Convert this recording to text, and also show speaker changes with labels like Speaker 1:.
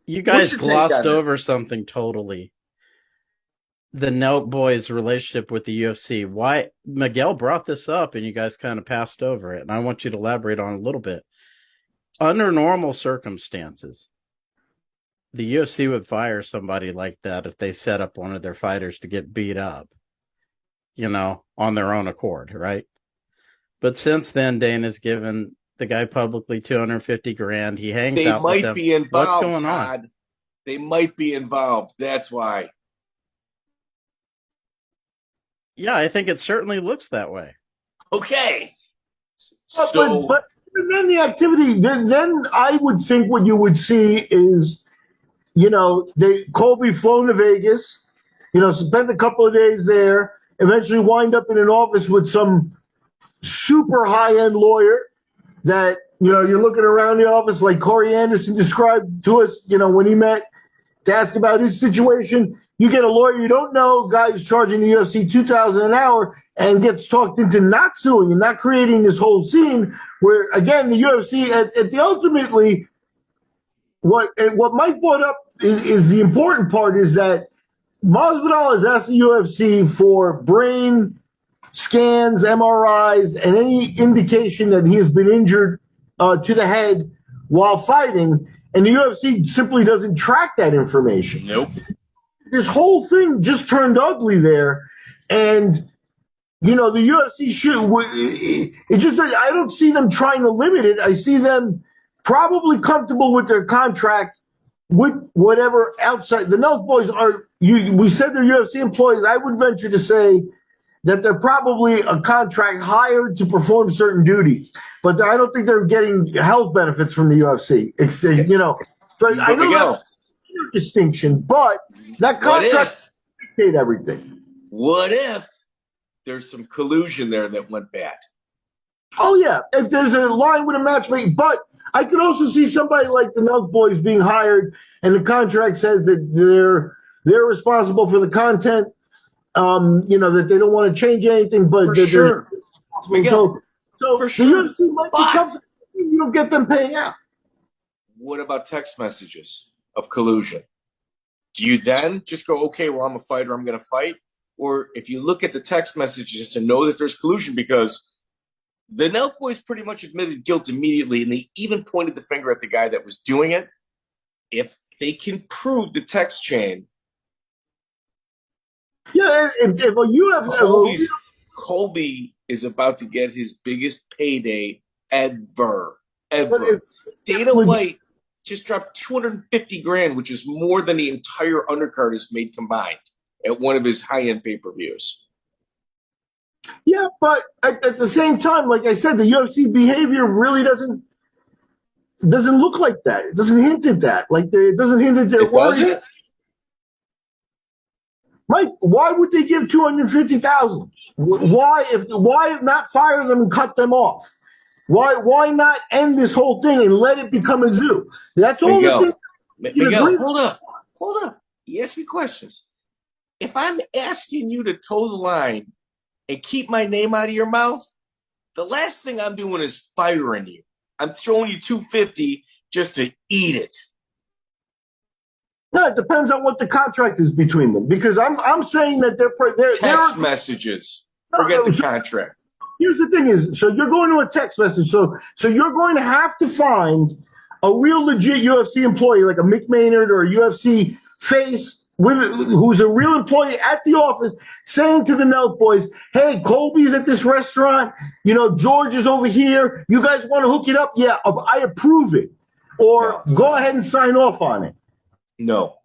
Speaker 1: You
Speaker 2: What's
Speaker 1: guys
Speaker 2: your take
Speaker 1: glossed
Speaker 2: on this?
Speaker 1: over something totally. The Nelk Boys' relationship with the UFC. Why Miguel brought this up and you guys kind of passed over it, and I want you to elaborate on it a little bit. Under normal circumstances, the UFC would fire somebody like that if they set up one of their fighters to get beat up, on their own accord, right? But since then, Dana's given the guy publicly 250 grand. He hangs
Speaker 2: They
Speaker 1: out with
Speaker 2: might
Speaker 1: them.
Speaker 2: be
Speaker 1: What's
Speaker 2: involved,
Speaker 1: going on?
Speaker 2: Todd. They might be involved. That's why.
Speaker 1: Yeah, I think it certainly looks that way.
Speaker 2: Okay.
Speaker 3: But then the activity, then I would think what you would see is, Colby flown to Vegas, spend a couple of days there, eventually wind up in an office with some super high-end lawyer that, you're looking around the office like Corey Anderson described to us, when he met to ask about his situation. You get a lawyer you don't know, guy who's charging the UFC $2,000 an hour, and gets talked into not suing and not creating this whole scene where, again, the UFC at the ultimately what Mike brought up is the important part is that Masvidal has asked the UFC for brain scans, MRIs, and any indication that he has been injured to the head while fighting, and the UFC simply doesn't track that information.
Speaker 2: Nope.
Speaker 3: This whole thing just turned ugly there, and the UFC I don't see them trying to limit it. I see them probably comfortable with their contract with whatever outside. The Nelk Boys we said they're UFC employees. I would venture to say that they're probably a contract hired to perform certain duties, but I don't think they're getting health benefits from the UFC. So I know that's a distinction, but that contract dictate everything.
Speaker 2: What if there's some collusion there that went bad?
Speaker 3: Oh yeah, if there's a line with a matchmaking, but I could also see somebody like the Nelk Boys being hired, and the contract says that they're responsible for the content. That they don't want to change anything, but
Speaker 2: for sure.
Speaker 3: So
Speaker 2: for sure.
Speaker 3: The UFC might be comfortable. You don't get them paying out.
Speaker 2: What about text messages of collusion? Do you then just go, okay, well, I'm a fighter, I'm going to fight? Or if you look at the text messages to know that there's collusion, because the Nelk Boys pretty much admitted guilt immediately, and they even pointed the finger at the guy that was doing it. If they can prove the text chain,
Speaker 3: yeah, if you have
Speaker 2: Colby is about to get his biggest payday ever. Dana White just dropped 250 grand, which is more than the entire undercard has made combined at one of his high-end pay-per-views.
Speaker 3: Yeah, but at the same time, like I said, the UFC behavior really doesn't look like that. It doesn't hint at that. It doesn't hint at their worries. Mike, why would they give $250,000? Why not fire them and cut them off? Why not end this whole thing and let it become a zoo? That's all.
Speaker 2: Miguel, hold up. You ask me questions. If I'm asking you to toe the line and keep my name out of your mouth, the last thing I'm doing is firing you. I'm throwing you $250 just to eat it.
Speaker 3: No, it depends on what the contract is between them. Because I'm saying that they're
Speaker 2: text messages. Forget the contract.
Speaker 3: Here's the thing: so you're going to a text message. So you're going to have to find a real legit UFC employee, like a Mick Maynard or a UFC face, who's a real employee at the office, saying to the Nelk Boys, "Hey, Colby's at this restaurant. George is over here. You guys want to hook it up? Yeah, I approve it. Or go ahead and sign off on it."
Speaker 2: No.